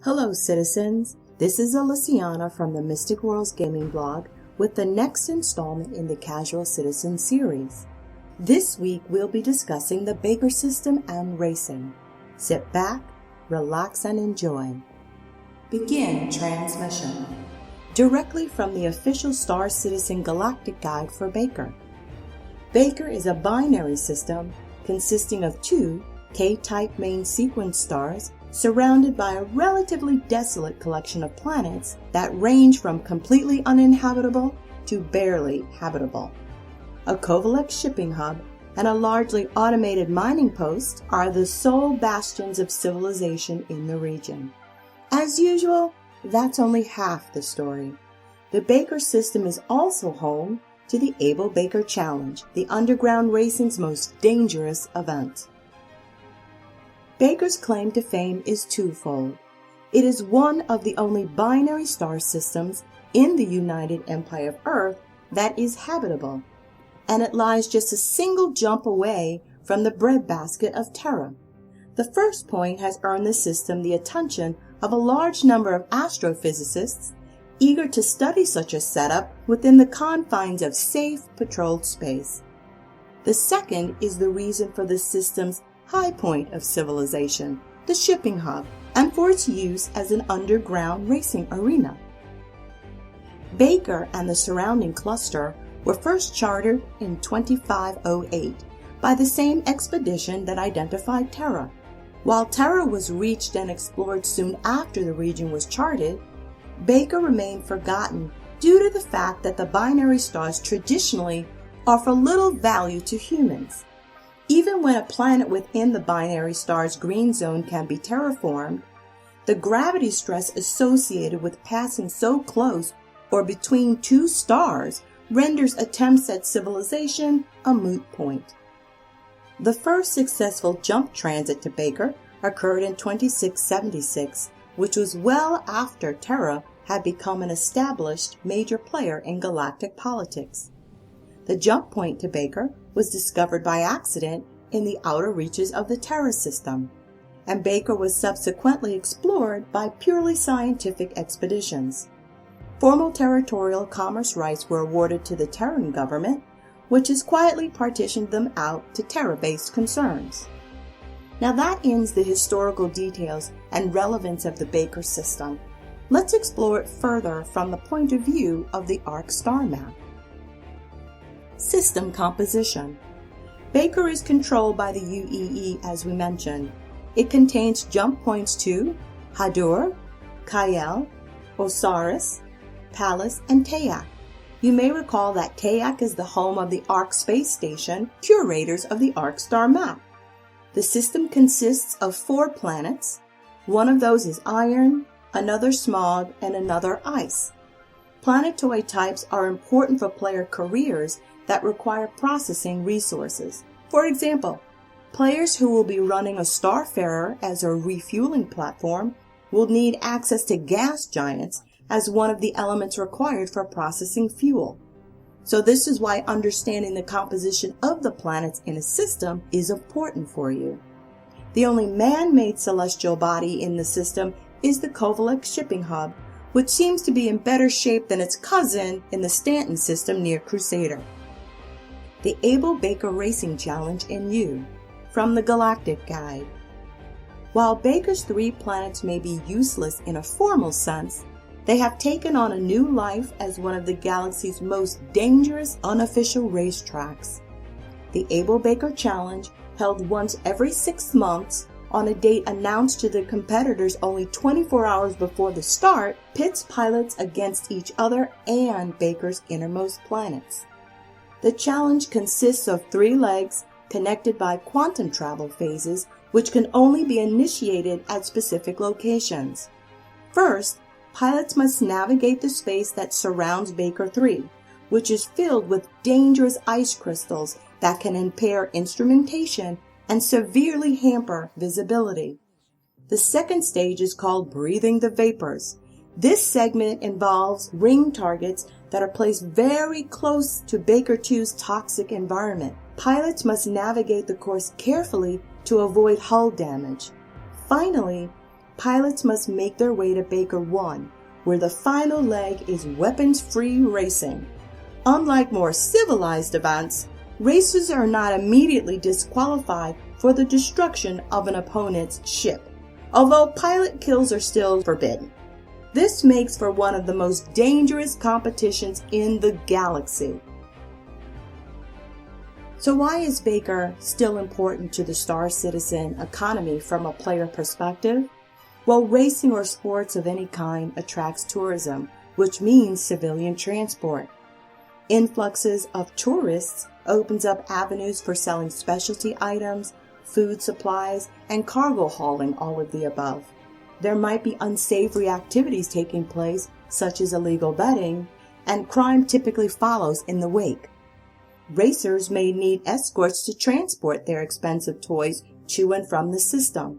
Hello citizens, this is Alysianah from the Mystic Worlds Gaming blog with the next installment in the Casual Citizen series. This week we'll be discussing the Baker system and racing. Sit back, relax and enjoy. Begin transmission. Directly from the official Star Citizen Galactic Guide for Baker. Baker is a binary system consisting of two K-type main sequence stars surrounded by a relatively desolate collection of planets that range from completely uninhabitable to barely habitable. A Covalex shipping hub and a largely automated mining post are the sole bastions of civilization in the region. As usual, that's only half the story. The Baker system is also home to the Able Baker Challenge, the underground racing's most dangerous event. Baker's claim to fame is twofold. It is one of the only binary star systems in the United Empire of Earth that is habitable, and it lies just a single jump away from the breadbasket of Terra. The first point has earned the system the attention of a large number of astrophysicists eager to study such a setup within the confines of safe, patrolled space. The second is the reason for the system's high point of civilization, the shipping hub, and for its use as an underground racing arena. Baker and the surrounding cluster were first chartered in 2508 by the same expedition that identified Terra. While Terra was reached and explored soon after the region was charted, Baker remained forgotten due to the fact that the binary stars traditionally offer little value to humans. Even when a planet within the binary star's green zone can be terraformed, the gravity stress associated with passing so close or between two stars renders attempts at civilization a moot point. The first successful jump transit to Baker occurred in 2676, which was well after Terra had become an established major player in galactic politics. The jump point to Baker was discovered by accident in the outer reaches of the Terra system, and Baker was subsequently explored by purely scientific expeditions. Formal territorial commerce rights were awarded to the Terran government, which has quietly partitioned them out to Terra-based concerns. Now that ends the historical details and relevance of the Baker system. Let's explore it further from the point of view of the ARC Starmap. System composition. Baker is controlled by the UEE as we mentioned. It contains jump points to Hadur, Kyle, Osiris, Pallas, and Tayac. You may recall that Tayac is the home of the ARC space station, curators of the ARC star map. The system consists of 4 planets. One of those is iron, another smog, and another ice. Planetoid types are important for player careers that require processing resources. For example, players who will be running a Starfarer as a refueling platform will need access to gas giants as one of the elements required for processing fuel. So this is why understanding the composition of the planets in a system is important for you. The only man-made celestial body in the system is the Covalex shipping hub, which seems to be in better shape than its cousin in the Stanton system near Crusader. The Able Baker Racing Challenge in U, from the Galactic Guide. While Baker's 3 planets may be useless in a formal sense, they have taken on a new life as one of the galaxy's most dangerous unofficial racetracks. The Able Baker Challenge, held once every 6 months on a date announced to the competitors only 24 hours before the start, pits pilots against each other and Baker's innermost planets. The challenge consists of 3 legs connected by quantum travel phases, which can only be initiated at specific locations. First, pilots must navigate the space that surrounds Baker 3, which is filled with dangerous ice crystals that can impair instrumentation and severely hamper visibility. The second stage is called Breathing the Vapors. This segment involves ring targets that are placed very close to Baker 2's toxic environment. Pilots must navigate the course carefully to avoid hull damage. Finally, pilots must make their way to Baker 1, where the final leg is weapons-free racing. Unlike more civilized events, racers are not immediately disqualified for the destruction of an opponent's ship, although pilot kills are still forbidden. This makes for one of the most dangerous competitions in the galaxy. So why is Baker still important to the Star Citizen economy from a player perspective? Well, racing or sports of any kind attracts tourism, which means civilian transport. Influxes of tourists opens up avenues for selling specialty items, food supplies, and cargo hauling, all of the above. There might be unsavory activities taking place, such as illegal betting, and crime typically follows in the wake. Racers may need escorts to transport their expensive toys to and from the system.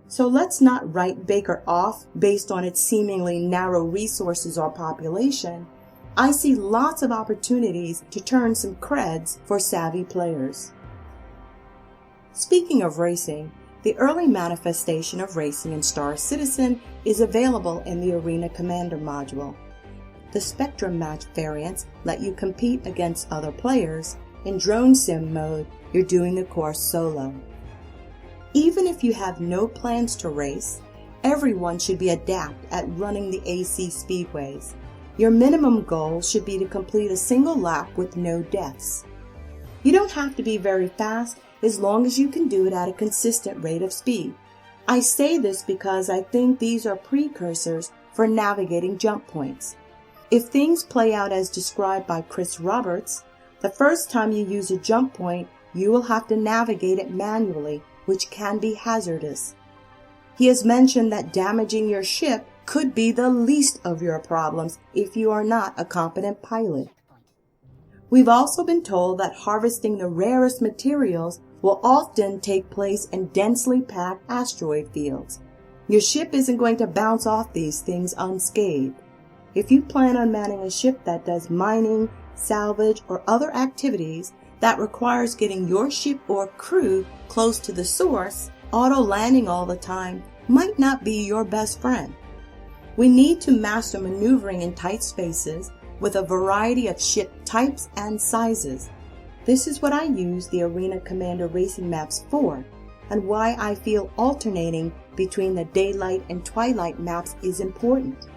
So let's not write Baker off based on its seemingly narrow resources or population. I see lots of opportunities to turn some creds for savvy players. Speaking of racing, the early manifestation of racing in Star Citizen is available in the Arena Commander module. The Spectrum Match variants let you compete against other players. In Drone Sim mode, you're doing the course solo. Even if you have no plans to race, everyone should be adept at running the AC speedways. Your minimum goal should be to complete a single lap with no deaths. You don't have to be very fast as long as you can do it at a consistent rate of speed. I say this because I think these are precursors for navigating jump points. If things play out as described by Chris Roberts, the first time you use a jump point, you will have to navigate it manually, which can be hazardous. He has mentioned that damaging your ship could be the least of your problems if you are not a competent pilot. We've also been told that harvesting the rarest materials will often take place in densely packed asteroid fields. Your ship isn't going to bounce off these things unscathed. If you plan on manning a ship that does mining, salvage, or other activities that requires getting your ship or crew close to the source, auto-landing all the time might not be your best friend. We need to master maneuvering in tight spaces with a variety of ship types and sizes. This is what I use the Arena Commander racing maps for, and why I feel alternating between the daylight and twilight maps is important.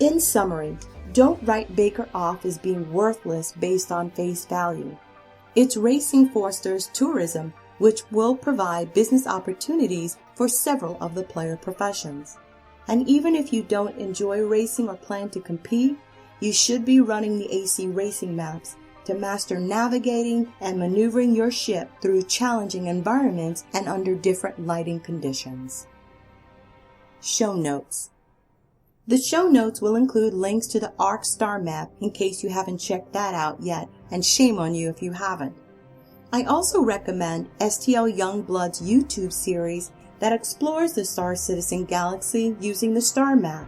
In summary, don't write Baker off as being worthless based on face value. Its racing fosters tourism, which will provide business opportunities for several of the player professions. And even if you don't enjoy racing or plan to compete, you should be running the AC racing maps to master navigating and maneuvering your ship through challenging environments and under different lighting conditions. Show notes. The show notes will include links to the ARC Starmap in case you haven't checked that out yet, and shame on you if you haven't. I also recommend STL Youngblood's YouTube series that explores the Star Citizen galaxy using the Starmap.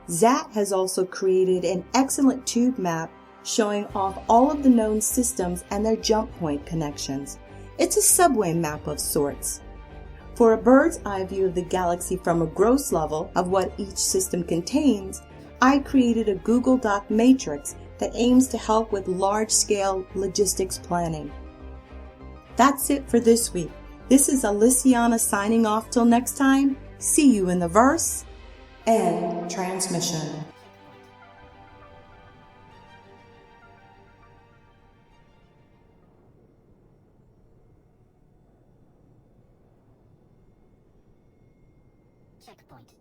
Zat has also created an excellent tube map showing off all of the known systems and their jump point connections. It's a subway map of sorts. For a bird's eye view of the galaxy from a gross level of what each system contains, I created a Google Doc matrix that aims to help with large-scale logistics planning. That's it for this week. This is Alysianah signing off till next time. See you in the verse and transmission. Checkpoint.